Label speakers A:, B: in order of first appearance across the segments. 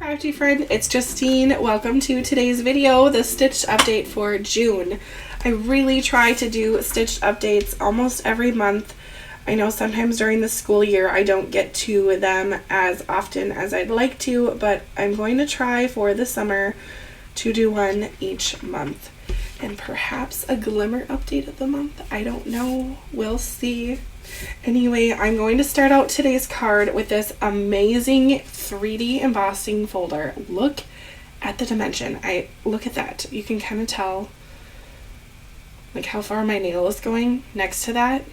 A: Crafty friend, it's Justine. Welcome to today's video, the stitch update for June. I really try to do stitch updates almost every month. I know sometimes during the school year I don't get to them as often as I'd like to, but I'm going to try for the summer to do one each month. And perhaps a glimmer update of the month. I don't know. We'll see. Anyway, I'm going to start out today's card with this amazing 3D embossing folder. Look at the dimension. Look at that. You can kind of tell like how far my nail is going next to that.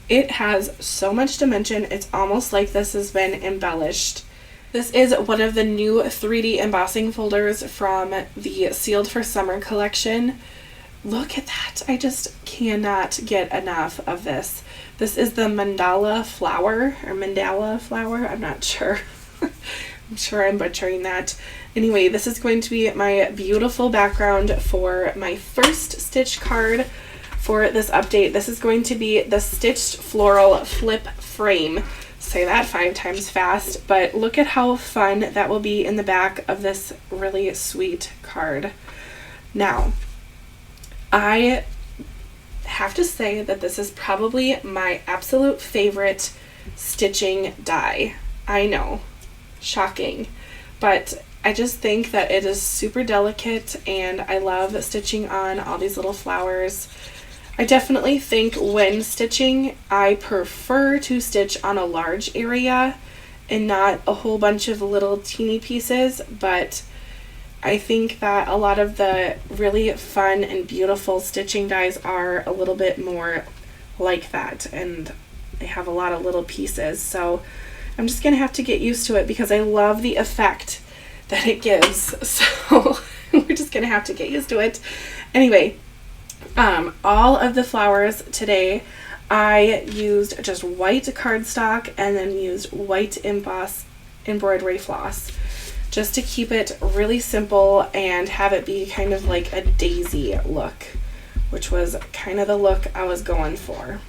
A: It has so much dimension. It's almost like this has been embellished. This is one of the new 3D embossing folders from the Sealed for Summer collection. Look at that. I just cannot get enough of this. This is the mandala flower, I'm not sure. I'm sure I'm butchering that. Anyway, this is going to be my beautiful background for my first stitch card for this update. This is going to be the Stitched Floral Flip Frame. Say that 5 times fast, but look at how fun that will be in the back of this really sweet card. Now, I have to say that this is probably my absolute favorite stitching die. I know, shocking, but I just think that it is super delicate and I love stitching on all these little flowers. I definitely think when stitching, I prefer to stitch on a large area and not a whole bunch of little teeny pieces, but I think that a lot of the really fun and beautiful stitching dies are a little bit more like that, and they have a lot of little pieces, so I'm just gonna have to get used to it because I love the effect that it gives, so we're just gonna have to get used to it. Anyway, all of the flowers today I used just white cardstock and then used white embroidery floss just to keep it really simple and have it be kind of like a daisy look, which was kind of the look I was going for.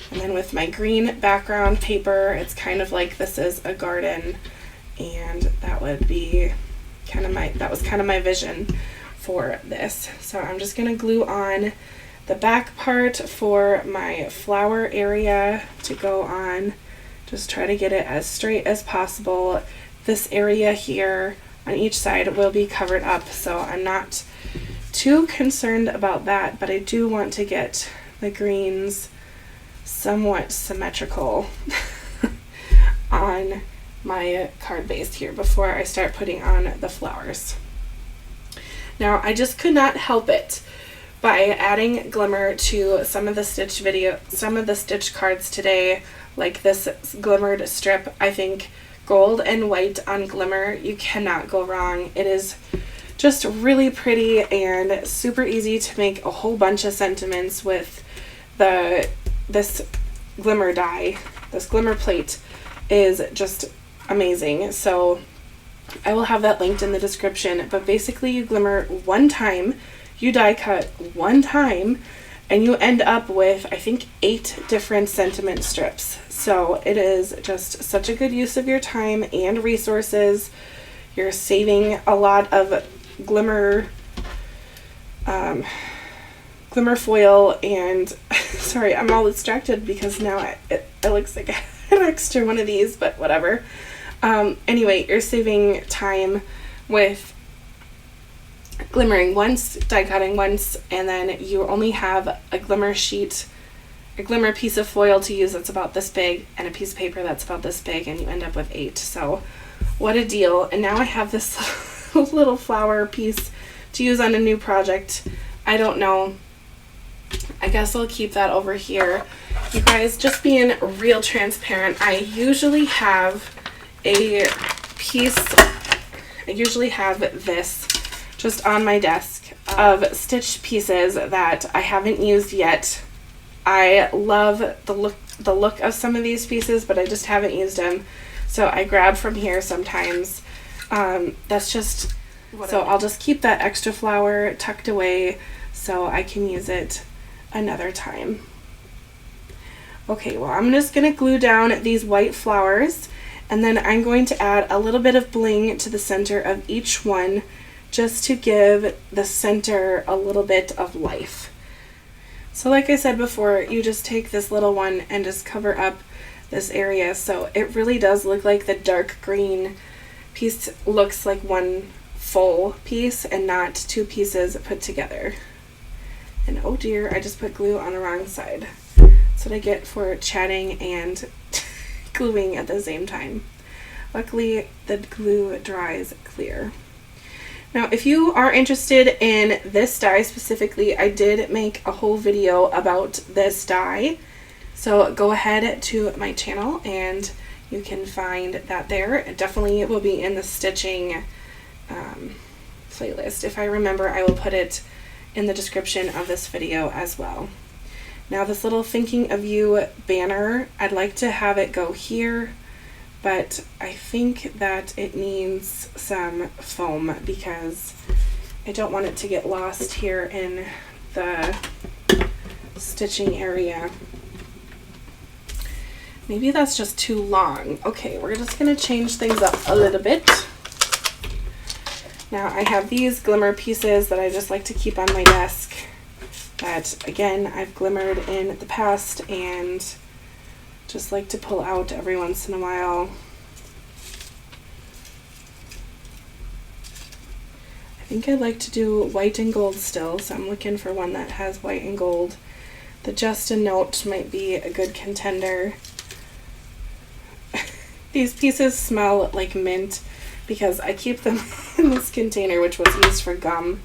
A: And then with my green background paper, it's kind of like this is a garden, and that would be kind of my vision for this. So I'm just gonna glue on the back part for my flower area to go on. Just try to get it as straight as possible. This area here on each side will be covered up, so I'm not too concerned about that, but I do want to get the greens somewhat symmetrical on my card base here before I start putting on the flowers. Now, I just could not help it by adding glimmer to some of the stitch cards today, like this glimmered strip. I think gold and white on glimmer, you cannot go wrong. It is just really pretty and super easy to make a whole bunch of sentiments with this glimmer die. This glimmer plate is just amazing. So I will have that linked in the description, but basically you glimmer one time, you die cut one time, and you end up with, I think, 8 different sentiment strips. So it is just such a good use of your time and resources. You're saving a lot of glimmer foil, and sorry, I'm all distracted because now it looks like I have an extra one of these, but whatever. Anyway, you're saving time with glimmering once, die cutting once, and then you only have a glimmer sheet, a glimmer piece of foil to use that's about this big, and a piece of paper that's about this big, and you end up with 8. So what a deal. And now I have this little flower piece to use on a new project. I don't know. I guess I'll keep that over here. You guys, just being real transparent, I usually have this just on my desk of stitched pieces that I haven't used yet. I love the look of some of these pieces, but I just haven't used them, so I grab from here sometimes. That's just so I'll just keep that extra flower tucked away so I can use it another time. Okay, well, I'm just gonna glue down these white flowers, And then I'm going to add a little bit of bling to the center of each one just to give the center a little bit of life. So like I said before, you just take this little one and just cover up this area so it really does look like the dark green piece looks like one full piece and not two pieces put together. And oh dear, I just put glue on the wrong side. That's what I get for chatting and gluing at the same time. Luckily, the glue dries clear. Now, if you are interested in this die specifically, I did make a whole video about this die. So go ahead to my channel and you can find that there. It definitely will be in the stitching playlist. If I remember, I will put it in the description of this video as well. Now this little thinking of you banner, I'd like to have it go here, but I think that it needs some foam because I don't want it to get lost here in the stitching area. Maybe that's just too long. Okay, we're just gonna change things up a little bit. Now I have these glimmer pieces that I just like to keep on my desk that, again, I've glimmered in the past and just like to pull out every once in a while. I think I'd like to do white and gold still, so I'm looking for one that has white and gold. The Just a Note might be a good contender. These pieces smell like mint because I keep them in this container, which was used for gum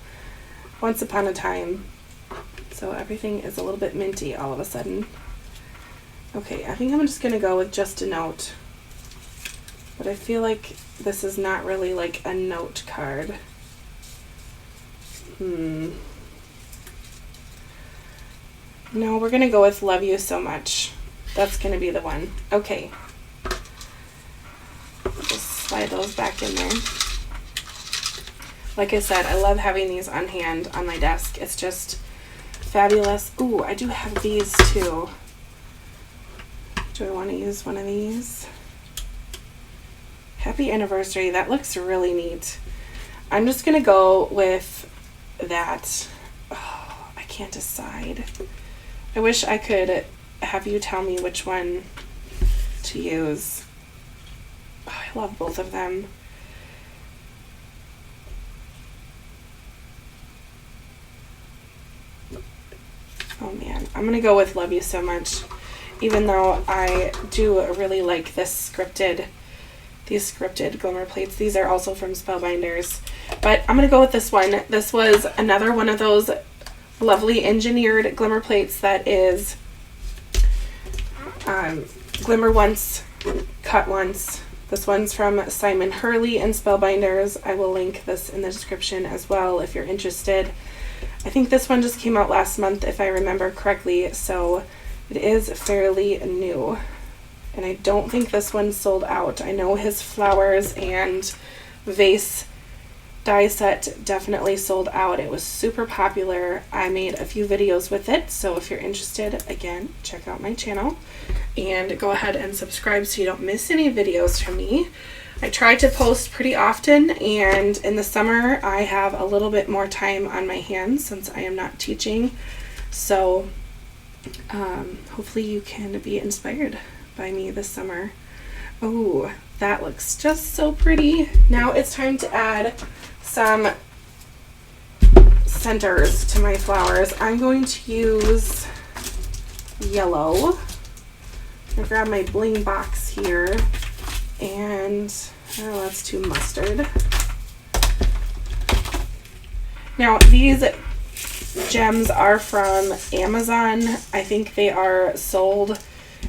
A: once upon a time. So everything is a little bit minty all of a sudden. Okay, I think I'm just going to go with Just a Note. But I feel like this is not really like a note card. No, we're going to go with Love You So Much. That's going to be the one. Okay. Just slide those back in there. Like I said, I love having these on hand on my desk. It's just fabulous. Ooh, I do have these too. Do I want to use one of these? Happy Anniversary. That looks really neat. I'm just going to go with that. Oh, I can't decide. I wish I could have you tell me which one to use. Oh, I love both of them. Oh man, I'm gonna go with Love You So Much, even though I do really like these scripted glimmer plates. These are also from Spellbinders, but I'm gonna go with this one. This was another one of those lovely engineered glimmer plates that is glimmer once, cut once. This one's from Simon Hurley and Spellbinders. I will link this in the description as well if you're interested. I think this one just came out last month if I remember correctly, so it is fairly new. And I don't think this one sold out. I know his flowers and vase die set definitely sold out. It was super popular. I made a few videos with it, so if you're interested, again, check out my channel and go ahead and subscribe so you don't miss any videos from me. I try to post pretty often, and in the summer I have a little bit more time on my hands since I am not teaching, so hopefully you can be inspired by me this summer. Oh, that looks just so pretty. Now it's time to add some centers to my flowers. I'm going to use yellow. I'm gonna grab my bling box here, and oh, that's too mustard. Now these gems are from Amazon. I think they are sold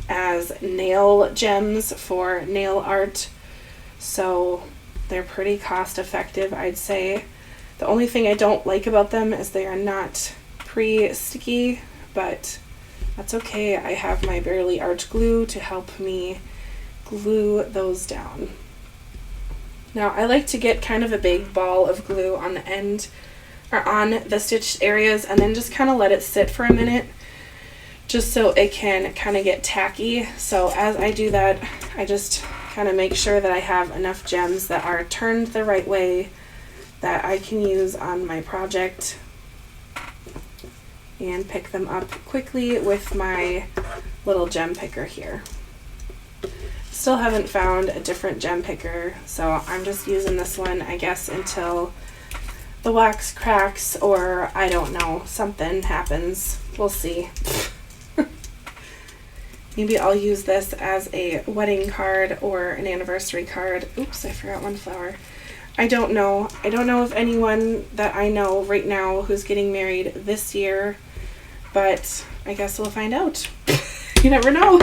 A: as nail gems for nail art, so they're pretty cost effective, I'd say. The only thing I don't like about them is they are not pre-sticky, but that's okay. I have my Barely Art glue to help me glue those down. Now I like to get kind of a big ball of glue on the end or on the stitched areas and then just kind of let it sit for a minute just so it can kind of get tacky. So as I do that, I just kind of make sure that I have enough gems that are turned the right way that I can use on my project and pick them up quickly with my little gem picker here. Still haven't found a different gem picker, so I'm just using this one, I guess, until the wax cracks or I don't know, something happens. We'll see. Maybe I'll use this as a wedding card or an anniversary card. Oops, I forgot one flower. I don't know. I don't know of anyone that I know right now who's getting married this year, but I guess we'll find out. You never know.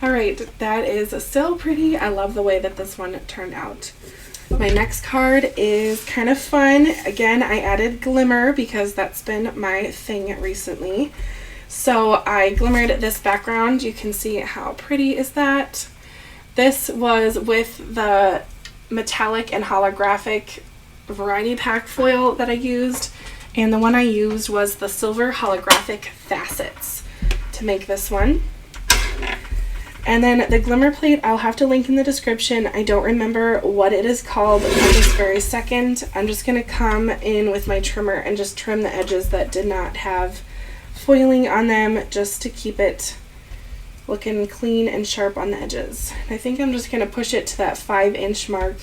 A: All right, that is still pretty. I love the way that this one turned out. My next card is kind of fun. Again, I added glimmer because that's been my thing recently. So I glimmered this background. You can see how pretty is that. This was with the metallic and holographic variety pack foil that I used, and the one I used was the silver holographic facets to make this one. And then the glimmer plate, I'll have to link in the description. I don't remember what it is called at this very second. I'm just going to come in with my trimmer and just trim the edges that did not have foiling on them, just to keep it looking clean and sharp on the edges. I think I'm just going to push it to that 5-inch mark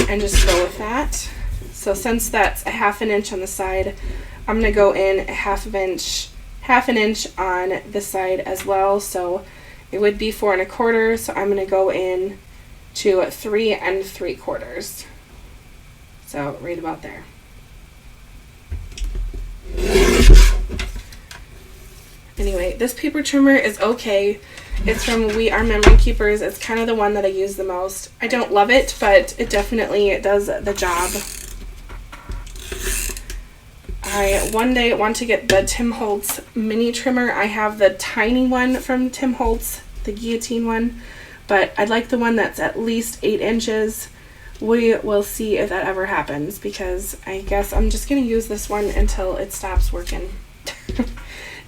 A: and just go with that. So since that's a 1/2 inch on the side, I'm going to go in a 1/2 inch on this side as well. So it would be 4 1/4. So I'm going to go in to 3 3/4. So right about there. Anyway, this paper trimmer is okay. It's from We Are Memory Keepers. It's kind of the one that I use the most. I don't love it, but it definitely does the job. I one day want to get the Tim Holtz mini trimmer. I have the tiny one from Tim Holtz, the guillotine one, but I'd like the one that's at least 8 inches. We will see if that ever happens, because I guess I'm just going to use this one until it stops working.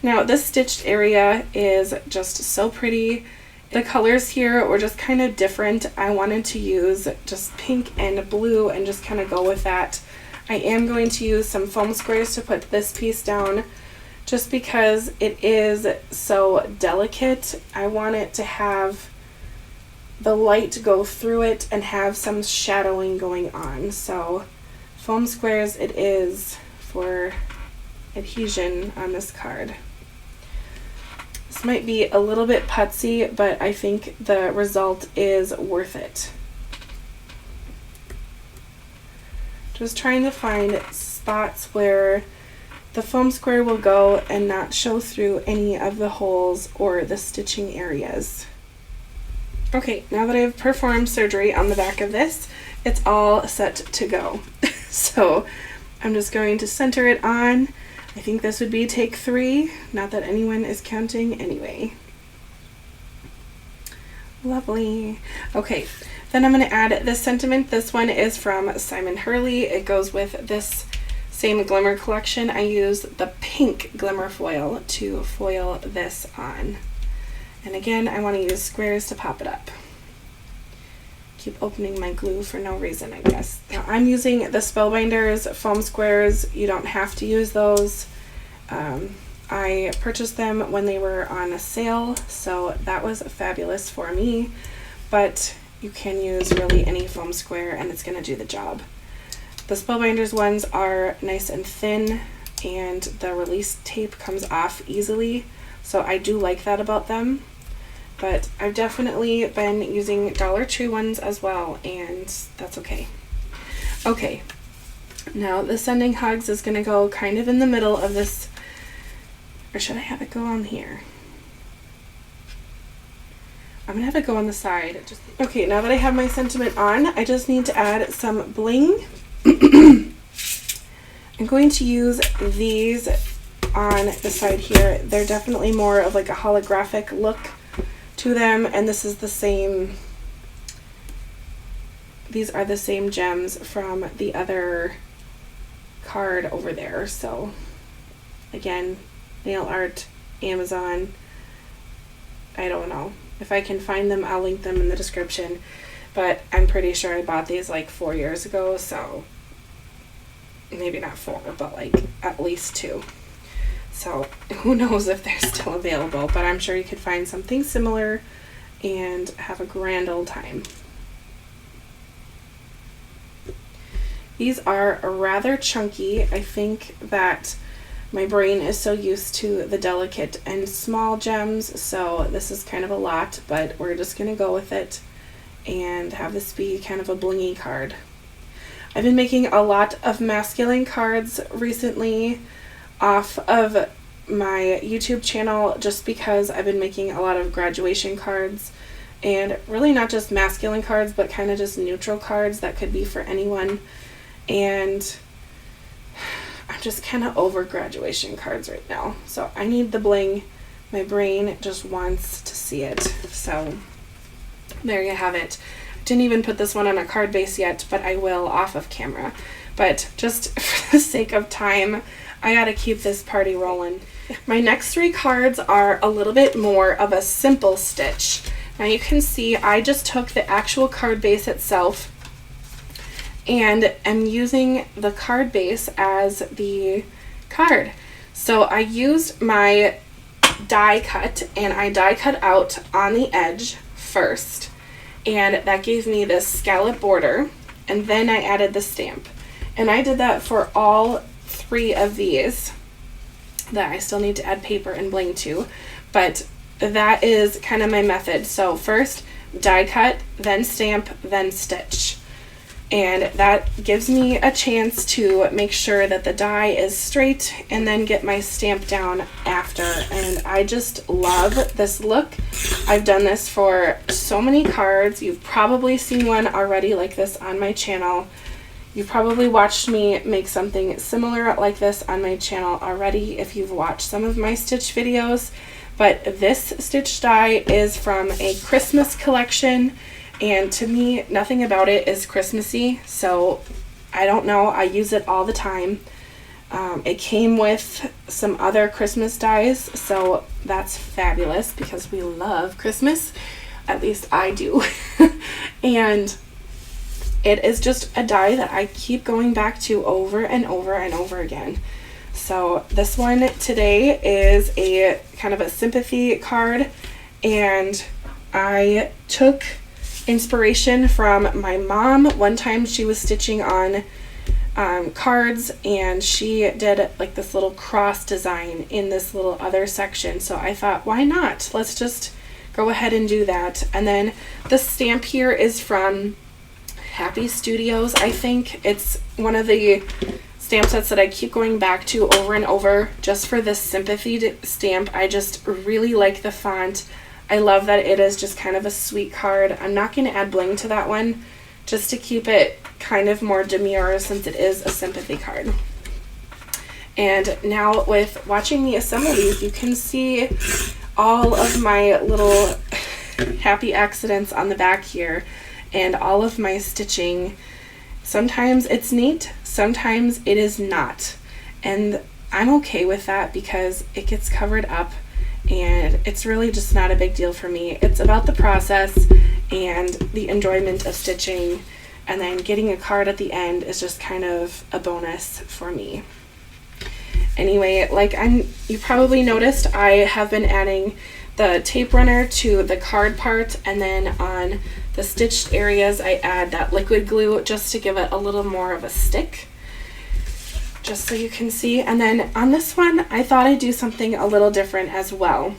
A: Now, this stitched area is just so pretty. The colors here were just kind of different. I wanted to use just pink and blue and just kind of go with that. I am going to use some foam squares to put this piece down just because it is so delicate. I want it to have the light go through it and have some shadowing going on. So foam squares it is for adhesion on this card. This might be a little bit putsy, but I think the result is worth it. Just trying to find spots where the foam square will go and not show through any of the holes or the stitching areas. Okay, now that I've performed surgery on the back of this, it's all set to go. So I'm just going to center it on. I think this would be take 3, not that anyone is counting anyway. Lovely. Okay, then I'm going to add this sentiment. This one is from Simon Hurley. It goes with this same glimmer collection. I used the pink glimmer foil to foil this on. And again, I want to use squares to pop it up. Keep opening my glue for no reason, I guess. Now, I'm using the Spellbinders foam squares. You don't have to use those. I purchased them when they were on a sale, so that was fabulous for me. But you can use really any foam square and it's going to do the job. The Spellbinders ones are nice and thin, and the release tape comes off easily, so I do like that about them. But I've definitely been using Dollar Tree ones as well, and that's okay. Okay, now the Sending Hugs is going to go kind of in the middle of this, or should I have it go on here? I'm going to have it go on the side. Okay, now that I have my sentiment on, I just need to add some bling. I'm going to use these on the side here. They're definitely more of like a holographic look to them, and this is the same, these are the same gems from the other card over there. So again, nail art, Amazon, I don't know, If I can find them, I'll link them in the description. But I'm pretty sure I bought these like 4 years ago, so maybe not 4, but like at least 2. So who knows if they're still available, but I'm sure you could find something similar and have a grand old time. These are rather chunky. I think that my brain is so used to the delicate and small gems, so this is kind of a lot, but we're just going to go with it and have this be kind of a blingy card. I've been making a lot of masculine cards recently off of my YouTube channel just because I've been making a lot of graduation cards, and really not just masculine cards, but kind of just neutral cards that could be for anyone. And I'm just kind of over graduation cards right now, so I need the bling. My brain just wants to see it. So there you have it. Didn't even put this one on a card base yet, but I will off of camera. But just for the sake of time, I gotta keep this party rolling. My next 3 cards are a little bit more of a simple stitch. Now you can see I just took the actual card base itself and am using the card base as the card. So I used my die cut, and I die cut out on the edge first, and that gave me this scallop border, and then I added the stamp. And I did that for all 3 of these that I still need to add paper and bling to, but that is kind of my method. So first die cut, then stamp, then stitch. And that gives me a chance to make sure that the die is straight and then get my stamp down after. And I just love this look. I've done this for so many cards. You've probably seen one already like this on my channel. You've probably watched me make something similar like this on my channel already if you've watched some of my stitch videos. But this stitch die is from a Christmas collection, and to me, nothing about it is Christmassy, so I don't know. I use it all the time. It came with some other Christmas dies, so that's fabulous because we love Christmas. At least I do. And it is just a die that I keep going back to over and over and over again. So this one today is a kind of a sympathy card, and I took inspiration from my mom. One time she was stitching on cards, and she did like this little cross design in this little other section, so I thought, why not? Let's just go ahead and do that. And then the stamp here is from Happy Studios. I think it's one of the stamp sets that I keep going back to over and over just for this sympathy stamp. I just really like the font. I love that it is just kind of a sweet card. I'm not going to add bling to that one just to keep it kind of more demure since it is a sympathy card. And now with watching me assemble these, you can see all of my little happy accidents on the back here and all of my stitching. Sometimes it's neat, sometimes it is not. And I'm okay with that because it gets covered up and it's really just not a big deal for me. It's about the process and the enjoyment of stitching, and then getting a card at the end is just kind of a bonus for me. Anyway, you probably noticed I have been adding the tape runner to the card part, and then on the stitched areas I add that liquid glue just to give it a little more of a stick, just so you can see. And then on this one I thought I'd do something a little different as well.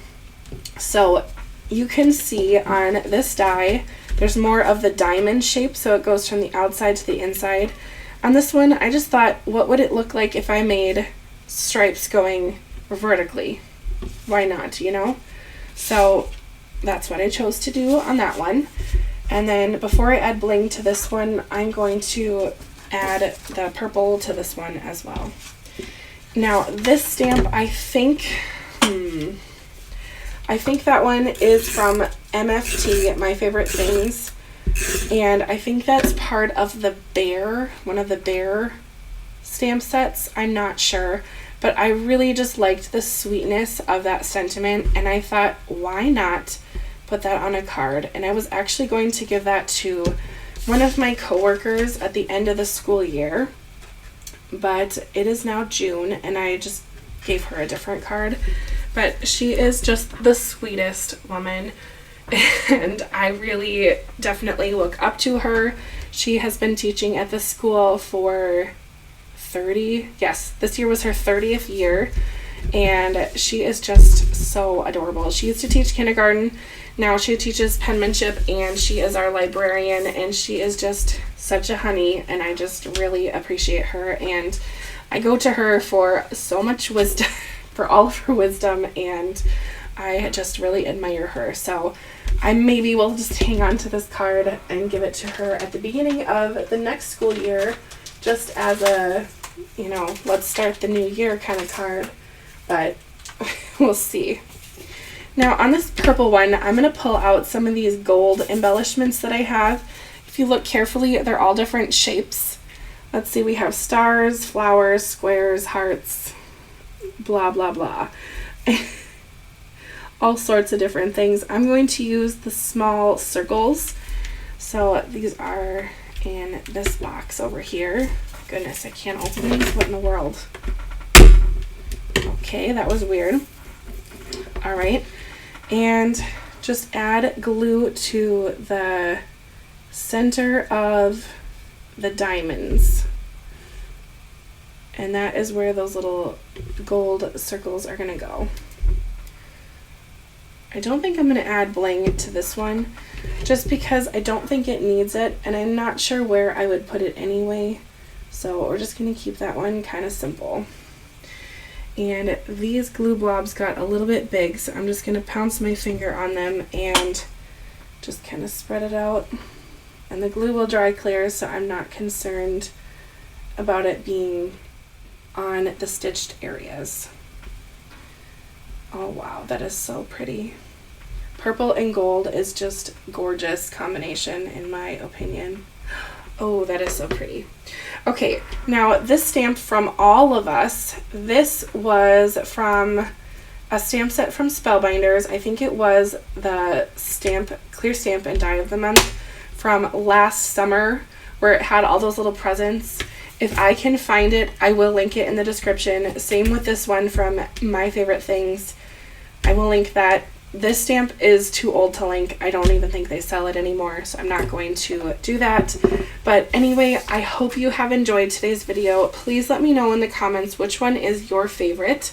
A: So you can see on this die there's more of the diamond shape, so it goes from the outside to the inside. On this one I just thought, what would it look like if I made stripes going vertically? Why not, you know? So that's what I chose to do on that one. And then before I add bling to this one, I'm going to add the purple to this one as well. Now this stamp, I think that one is from MFT, My Favorite Things, and I think that's part of the bear, one of the bear stamp sets. I'm not sure, but I really just liked the sweetness of that sentiment, and I thought, why not put that on a card. And I was actually going to give that to one of my coworkers at the end of the school year, but it is now June and I just gave her a different card. But she is just the sweetest woman and I really definitely look up to her. She has been teaching at the school for this year was her 30th year, and she is just so adorable. She used to teach kindergarten. Now she teaches penmanship, and she is our librarian, and she is just such a honey, and I just really appreciate her, and I go to her for so much wisdom, for all of her wisdom, and I just really admire her. So I maybe will just hang on to this card and give it to her at the beginning of the next school year, just as a, let's start the new year kind of card, but we'll see. Now on this purple one, I'm going to pull out some of these gold embellishments that I have. If you look carefully, they're all different shapes. Let's see, we have stars, flowers, squares, hearts, blah, blah, blah. All sorts of different things. I'm going to use the small circles. So these are in this box over here. Goodness, I can't open these. What in the world? Okay, that was weird. All right. And just add glue to the center of the diamonds. And that is where those little gold circles are going to go. I don't think I'm going to add bling to this one, just because I don't think it needs it, and I'm not sure where I would put it anyway. So we're just going to keep that one kind of simple. And these glue blobs got a little bit big, so I'm just going to pounce my finger on them and just kind of spread it out. And the glue will dry clear, so I'm not concerned about it being on the stitched areas. Oh wow, that is so pretty. Purple and gold is just gorgeous combination in my opinion. Oh, that is so pretty. Okay, now this stamp from all of us, this was from a stamp set from Spellbinders. I think it was the clear stamp and die of the month from last summer, where it had all those little presents. If I can find it, I will link it in the description. Same with this one from My Favorite Things. I will link that. This stamp is too old to link. I don't even think they sell it anymore, so I'm not going to do that. But anyway, I hope you have enjoyed today's video. Please let me know in the comments which one is your favorite.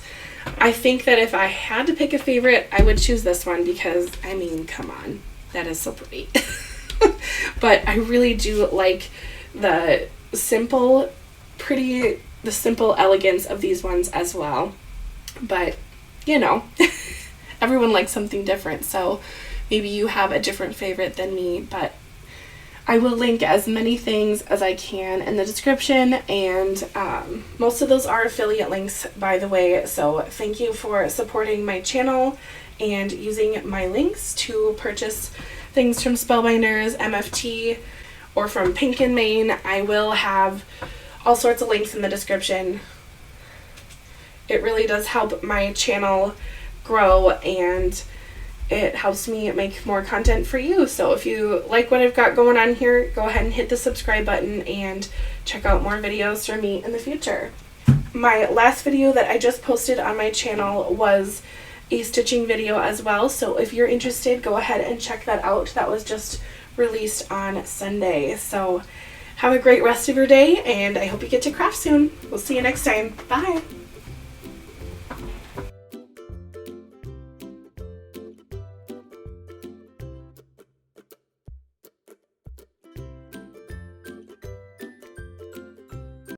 A: I think that if I had to pick a favorite, I would choose this one because, I mean, come on. That is so pretty. But I really do like the simple elegance of these ones as well. But, everyone likes something different, so maybe you have a different favorite than me, but I will link as many things as I can in the description, and most of those are affiliate links, by the way, so thank you for supporting my channel and using my links to purchase things from Spellbinders, MFT, or from Pink and Main. I will have all sorts of links in the description. It really does help my channel grow, and it helps me make more content for you. So if you like what I've got going on here, go ahead and hit the subscribe button and check out more videos from me in the future. My last video that I just posted on my channel was a stitching video as well, so if you're interested, go ahead and check that out. That was just released on Sunday. So have a great rest of your day, and I hope you get to craft soon. We'll see you next time. Bye!